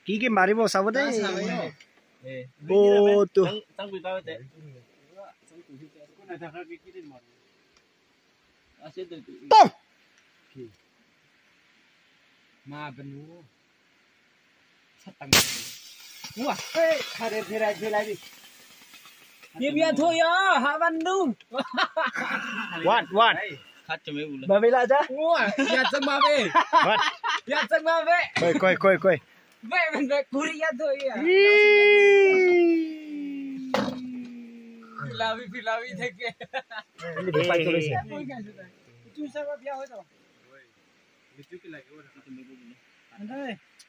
কি মাৰিব চাব দে ও তো What? Babe lại ra. Nhặt sang ba về. What? Nhặt sang ba về. Coi. Về mình về curi nhặt thôi à. Philavi thế kia. Chú sao có béo hết rồi.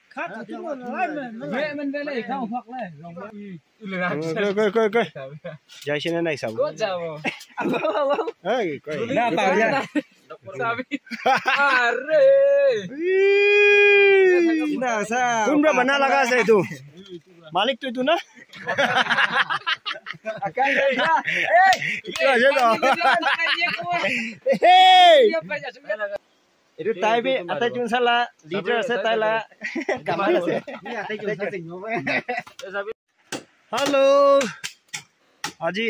Khát thì chúng về mình về lấy không hoặc lấy. Coi. Dài trên này sao? Good job. Ê, coi. Nah, tahu ya. Sabi. Are. Nah, sa. Kun berapa mana laga saya itu? Malik tu itu na? Akan ya. Itu aja toh. Hey. Itu tapi atas cuma salah leader saya tala kamal saya. Hello. Aji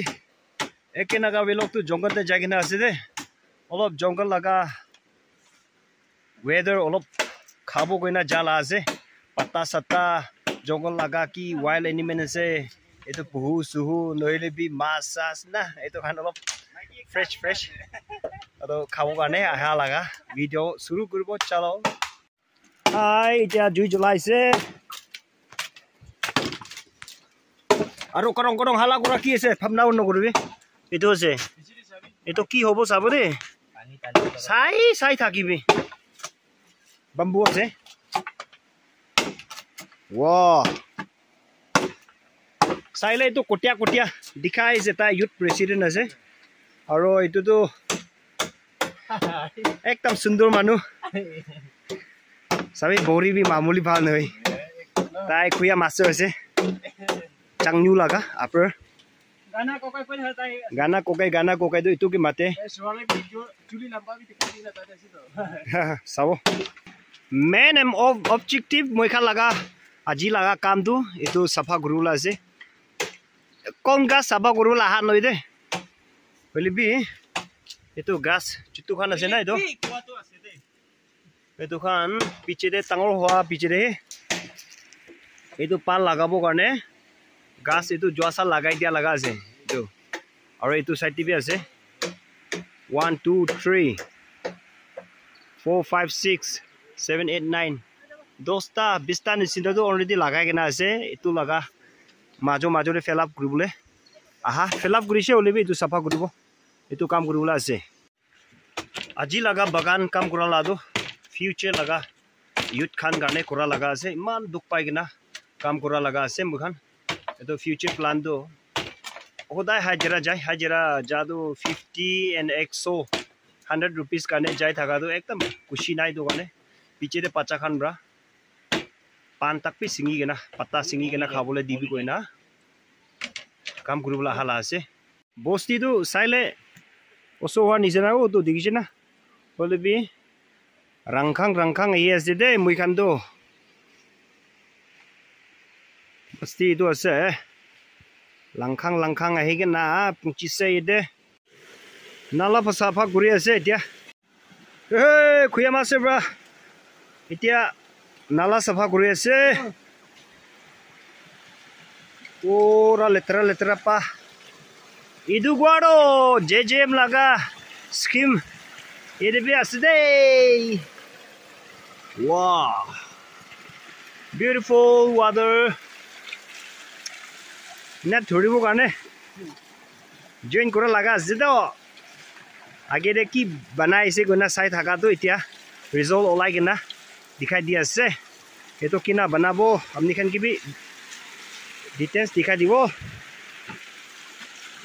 एके नगा वे लोग तो जंगल ते जाके ना आसे दे ओलब जंगल लगा weather ओलब खाबो कोई ना जाला आसे पत्ता सत्ता जंगल लगा की वाइल्ड एनिमल से ये तो पुहु सुहु नोइले भी मास सास ना ये तो खान ओलब फ्रेश तो खाबो गाने आहा लगा वीडियो शुरू करबो चलो हाय इटा 2 जुलाई से आरो करंग हाला कुरा की আছে ভাবনা অন্য করবি এটো আছে এটো কি হবো চাব দে চাই থাকিবি বাম্বু আছে ওয়া চাইলে এটো কটিয়া দেখাই যে তা ইউথ প্ৰেসিডেন্ট আছে আৰু এটো তো একদম সুন্দৰ মানুহ সবে বৰি বি মামুলি ভাল নহয় তাই খুয়া মাছ আছে চাংনিউ লাগা আপৰ गाना कोकाई तो इतु के माते साबो मेन एम ऑब्जेक्टिव मोइखा लगा आजी लगा काम तो इतु सफा गुरुला আছে कोन गास सफा गुरुला हा नय दे बलिबि इतु गास चितु खान আছে ना इतु खान पीछे दे टांगल हुआ पीछे दे इतु पाल लगाबो কাৰণে गास इतु जोसा लगाई दिया लगा আছে तो और इतु साइड भी আছে 1 2 3 4 5 6 7 8 9 10টা 20টা নিচিনা তো অলরেডি লাগাই কেনা আছে ইতু লাগা মাজো রে ফিল আপ কৰিবলে আহা ফিল আপ কৰিছে ওলিবি ইতু সাফা কৰিব ইতু কাম কৰিবলে আছে আজি লাগা বাগান কাম কৰা লাদো ফিউচাৰ লাগা ইউথ খান গানে কৰা লাগা আছে ইমান দুখ পাই কিনা কাম কৰা লাগা আছে মুখান तो फ्यूचर प्लान तो होदा हाजिरा जादू 50 and 100 रुपीस काने जाय थाका तो एकदम खुशी नाय तो काने पीछे दे पाचा खान ब्रा पान तक पे सिंगी गेना पत्ता सिंगी गेना खाबोले दिबि कोइना काम गुरुबला हाला আছে বস্তি তো সাইলে ওসো হওয়া নিছেনা ও তো দেখিছে না বলে বি রাংখাং এই আছে দে মুইখান তো बस्ती itu আছে langkang ahige na puncise ide nala pasafa guri আছে এতিয়া খুয়া মাছে ব্রা এতিয়া নালা সাফা গuri আছে ওরা লেতরা পা ইদু গুয়াড়ো জেজেম লাগা স্কিম এদে বি আছে দে wow beautiful weather नेट धरिबो কাৰণে জয়েন কৰা লাগা আছে তো আগে দে কি বনাইছে গনা চাই থাকা তো এতিয়া ৰিজাল্ট ওলাই কিনা দেখাই দি আছে এটো কিনা বনাবো আপনি খান কি বি ডিটেইলস দেখাই দিব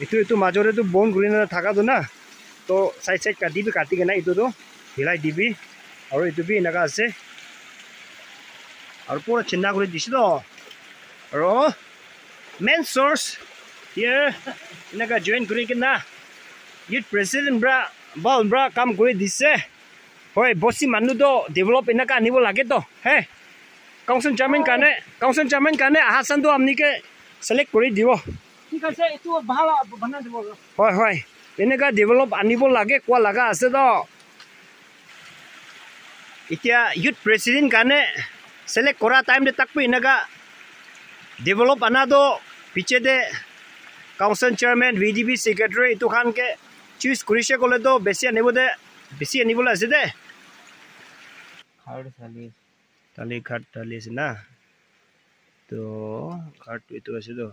এটো মাজৰে তো বন ঘুৰি না থাকা তো না তো সাইড কাটি কিনা এটো তো হিলাই দিবি আৰু এটো বি এনেকা আছে আৰু পুৰা চিন্তা কৰি দিছিল আৰু main source here naga join kuri kena youth president bra bal bra kam kuri dise Hoi, bosi manu do develop enaka anibo lage to. He. Council chairman kane ahasan do amni ke select kori dibo. ঠিক আছে এটো ভাল বনা দিব Hoi hoi. Enaka develop anibo lage kwa laga ase do. Itia youth president kane select kora time de takpu enaka develop anado piche de council chairman VDB secretary itu khan ke choose kurise kole do besi anibo la ase de. Tali khat tali ase na. To khat itu ase do.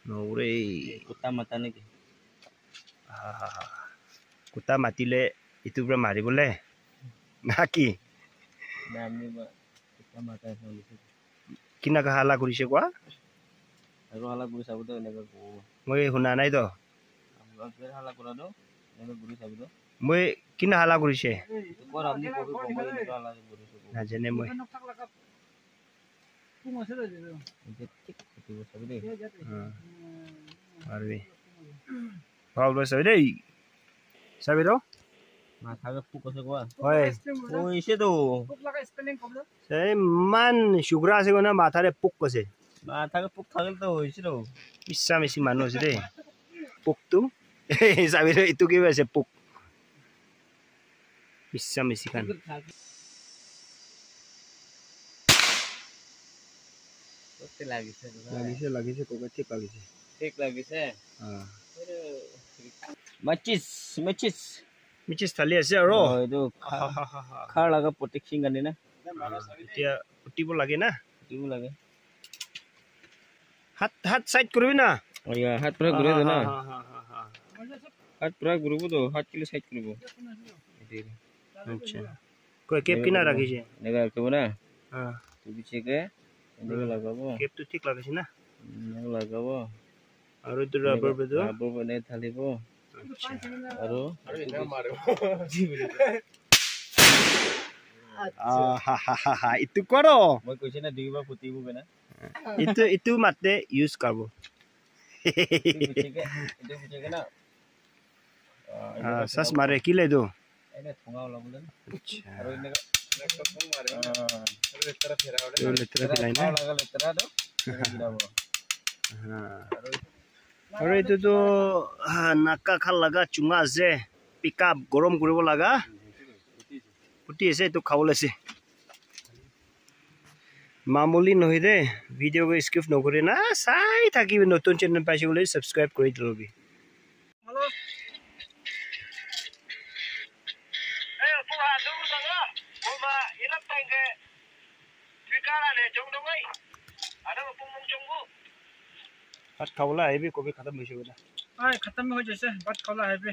No re কুটা মাতা নেকি kuta matile itu bra mari bole. Naki. আমি কুটা মাতা হইছে Kina ka hala kurise kwa? আৰু হালা গুৰি চাবুতে এনেকা কো Moi huna nai do. আমি হালা কৰা দো এনেকা গুৰি চাবুতে Moi kina hala kurise. কোৰ আপনি কবি কবি এনেকা হালা গুৰি চাবুতে Na jene moi. ঠিক ঠিক চাবুতে Arbi. Pablo sabe dei. Sabe do? মাথাকে ফুক আছে কোৱা Hoi. কইছে তো ফুক লাগা স্পেলিং কব Sai man sugra ase gona mathare puk kose. মাথাকে ফুক থাকিল তো হইছে তো Bisa misi manu ase de. Puk tu. Sabe do itu ki ase puk. Bisa misi kan. কতে লাগিছে Lagise koke tik lagise. ঠিক লাগিছে Ah. মাচিস মাচিস Michis thali ase aro. এইটো খাৰ লাগা প্ৰটেকশন গানি না Itia utibo lage na. দিব লাগে Hat side kurbi na. ওয়া হাত পুরা ঘুরে দে না Ha. হাত পুরা ঘুরবো তো হাত কিলো সাইড করব Acha. Koi cap kina rakhise. এনেকা রাখব না Ha. তো পিছেকে এনেকা লাগাবো Cap tu tik lagise na. এনেকা লাগাবো Aro itu rubber bedo. Rubber বনে ঢালিব আৰু Ha. Itu koro. মই কৈছে না দুইবা পুতিব বেনা Itu mate use karbo. পিছেকে না Sas mare kile do. এনে ঠোঙা ওলাবলে Acha. আৰু এনেকা Yo letra pilai na. লাগা লেতৰা দো গিৰাব Ha. Aro itu tu naka khal laga chunga ase. Pick up gorom kuribo laga. Puti ase itu khawole ase. Mamuli nohi de video ko skip no kore na sai thaki notun channel paise gole subscribe kori dilobi. Hello Eh puha dulu sanga. Oma ilap tangke. Fikara ne jongdongai. Ada pumung jonggu. Hat khawla aibi kobe khatam hoise bola. আই খতম হৈ গৈছে বাট খলা হেবে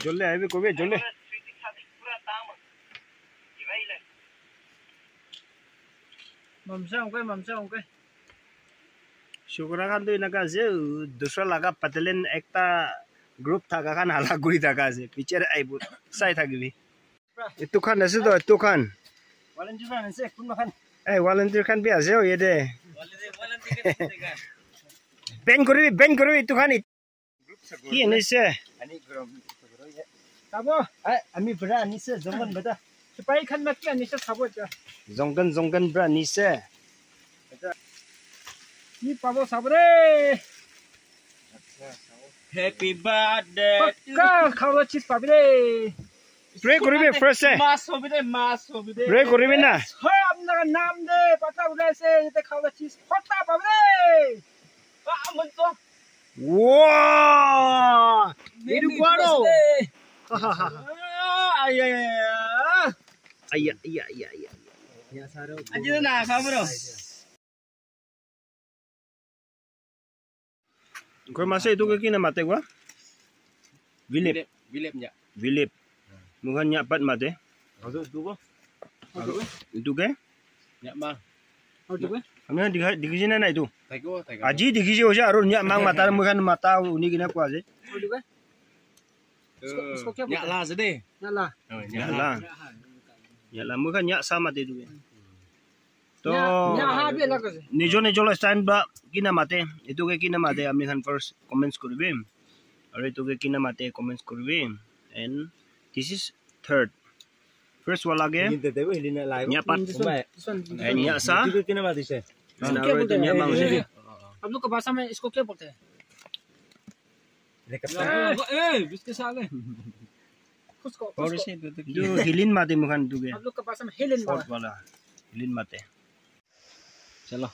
Jolle aibi kobe jolle. মামসা অংকে Syukura kan tu naga je dusra laga patelen ekta group thaga kan hala guri thaga je picture aibu sai thagbi. Itu kan ase to itu kan. Volunteer আনছে কোন মাখান Eh volunteer kan bi ase o yede. Ben koribi itu kan. Ki enise. তাবো Ami bra anise zongan beta. সিপাই খান মাকি আনিছে খাব যা Zongan bra anise. কি পাবো sub রে happy birthday পাক্কা খাওয়া চিজ পাবি রে Pray koribi first eh. মাছ হবে দে Pray koribi na. হয় আপনার নাম দে পাতা উড়াইছে এতে খাওয়া চিজ ফটা পাবি রে আমন তো Wow! Itu kuaro. আয় Iya. আজি না খাবো Kau masa itu ke kina mate gua? Vilip. বিলেপnya Vilip. Bukan nyapat mate. Aduh, dulu. Itu ke? Ya, Bang. Kami dikisina na itu. Taigo. Aji dikisi oja arun nyak mang mata bukan mata uni gina ku aje. Ya lah sedih. Nyala Nyala. Nyala bukan nyak sama itu. তো भी अलग है निजो निजो stand बा किना माते इतुके किना माते आमी खान फर्स्ट कमेंट्स करबे और इतुके किना माते कमेंट्स करबे and this is third first वाला गे nya pat and nya sa and और itu nya bang sih हम लोग का भाषा में इसको क्या बोलते हैं बिस्किट साले और से जो हिलिन माते मुखान दुगे हम लोग का भाषा में हिलिन फोर्थ वाला हिलिन माते चलो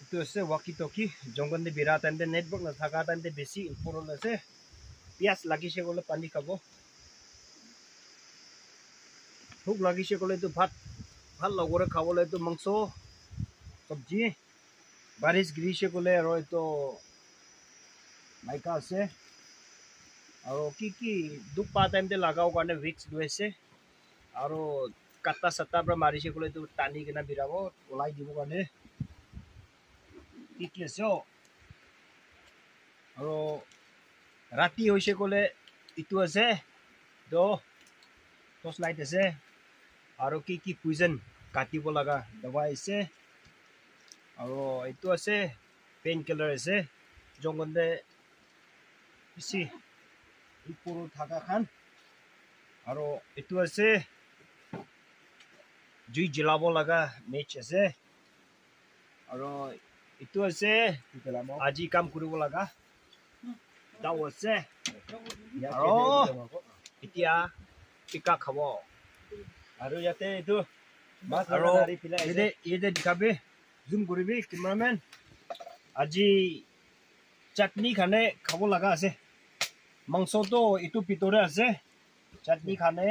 itu se walkie talkie jonggon de bira tande network na thaka tande besi important ase pias lagi se gole pani khabo भूख लगी से कोले तो भात भात लगोरे खाबले तो मांस सब्जी बारिश गिरी से कोले और तो माइका से और की दुख पा टाइम ते लगाओ কাৰণে विक्स दोसे और काटा सत्ता पर मारी से कोले तो टानी केना बिराबो ओलाई दिबो কাৰণে की আছে और राती होइसे कोले इतु আছে दो टॉर्च लाइट আছে আৰু কি পয়জন কাটিব লাগা দবাই আছে আৰু এটো আছে পেইন কিলাৰ আছে জংগন্দে পিছি ইপুৰ থাকা খান আৰু এটো আছে জুই জ্বলাব লাগা মেচ আছে আৰু এটো আছে আজি কাম কৰিব লাগা দাও আছে আৰু এতিয়া টিকা খাব আৰু ইয়াতে এটো মাছ আৰু এতে দিখাবে জুম কৰিবি কেমেৰামেন আজি চাটনি খানে খাব লাগা আছে মাংসটো এটো পিতৰে আছে চাটনি খানে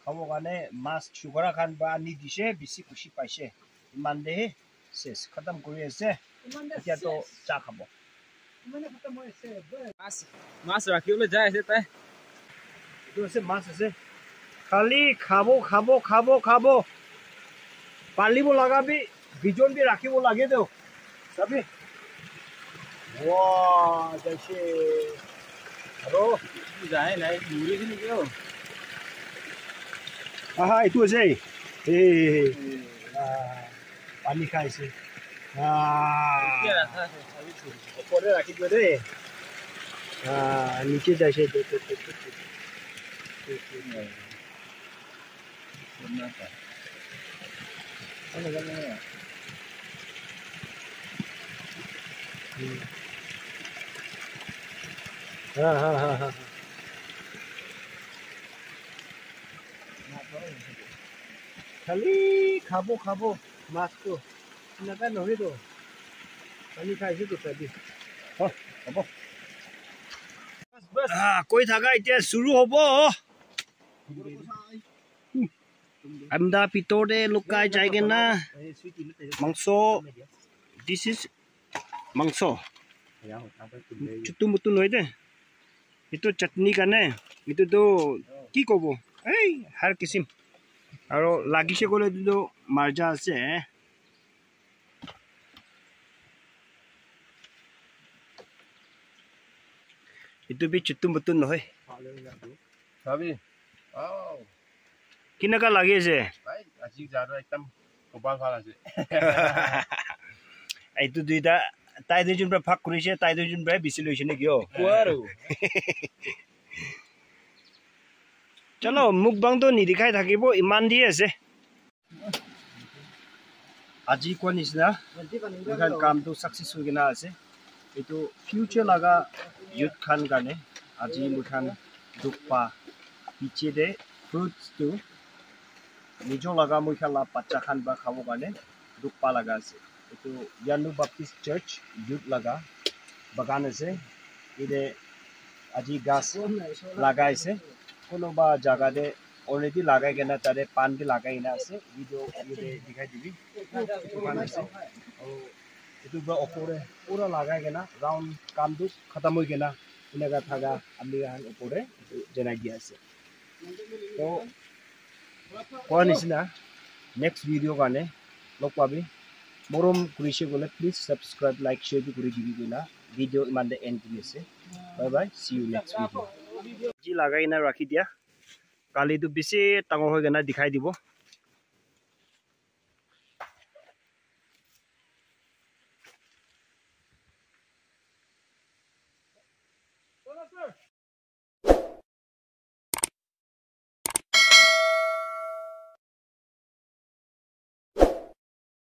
খাব কাৰণে মাছ সুগৰা খান বা আনি দিছে বেছি খুশি পাইছে ইমান দে শেষ খতম কৰি আছে এতিয়া তো চা খাব মাছ ৰাখিবলৈ যায় আছে তাই এটো আছে মাছ আছে খালি খাবো খাবো খাবো খাবো পালিব লাগাবি বিজন বি রাখিব লাগে দেও সবি ওয়া যাইছে আৰু যায় নাই মুৰি কিনে কিয় আহা এটো আছে এ পানি খাইছে ওপরে রাখি দিও দে নিচে যাইছে খালি খাবো খাবো মাছটো নাকা নহয় তো পানী খাইছো তো চাবি হ'ব কৈ থাকা এতিয়া শুরু হব আমদা পিতরে লুকাই যায়গে না মাংস দিস ইজ মাংস চুটু মুটু নহয় দে এটো চাটনি কাৰণে এটো তো কি কব এই হাৰ কিসিম আৰু লাগিছে গলে তো মার্জা আছে এটো বি চুটু মুটু নহয় চাবি কিনকা লাগি আছে আজি যাৰো একদম কপাল ভাল আছে এইটো দুইটা তাই দুজন পৰা ভাগ কৰিছে তাই দুজন পৰা বেছি লৈছে নেকি আৰু চলো মুখ বাংটো নিদিখাই থাকিব ইমান দি আছে আজি কোৱা নিচিনা কামটো সাকসেস হৈ কিনা আছে এইটো ফিউচাৰ লাগা ইউথ খান কাৰণে আজি মুখান দুপা পিছে দে ফ্ৰুটছটো নিজৰ লগা মুখালা বাচ্চা খান বা খাব কাৰণে দুপা লাগা আছে এইটো জ্ঞানু বাপ্তিষ্ট চাৰ্চ ইউথ লগা বাগান আছে ইদে আজি গাছ লাগাইছে কোনোবা জায়গাতে অলরেডি লাগাই কেনা তারে পান বি লাগাই না আছে ভিডিও ইদে দেখাই দিবি দোকান আছে আৰু এটো বা ওপরে পুরা লাগাই কেনা রাউন্ড কামটো খতম হৈ কেনা এনেকা থাকা আমি গান ওপরে জনাই দিয়া আছে তো কোৱা নিচিনা নেক্সট ভিডিও কাৰণে লগ পাবি মৰম কৰিছে গলে প্লিজ সাবস্ক্ৰাইব লাইক শেয়াৰ কৰি দিবি কিনা ভিডিও ইমান দে এন্ড কৰি আছে bye bye see you next video जी लगाई ना राखी दिया काली तो बेसि टांगर हो गना दिखाई दिबो Doctor.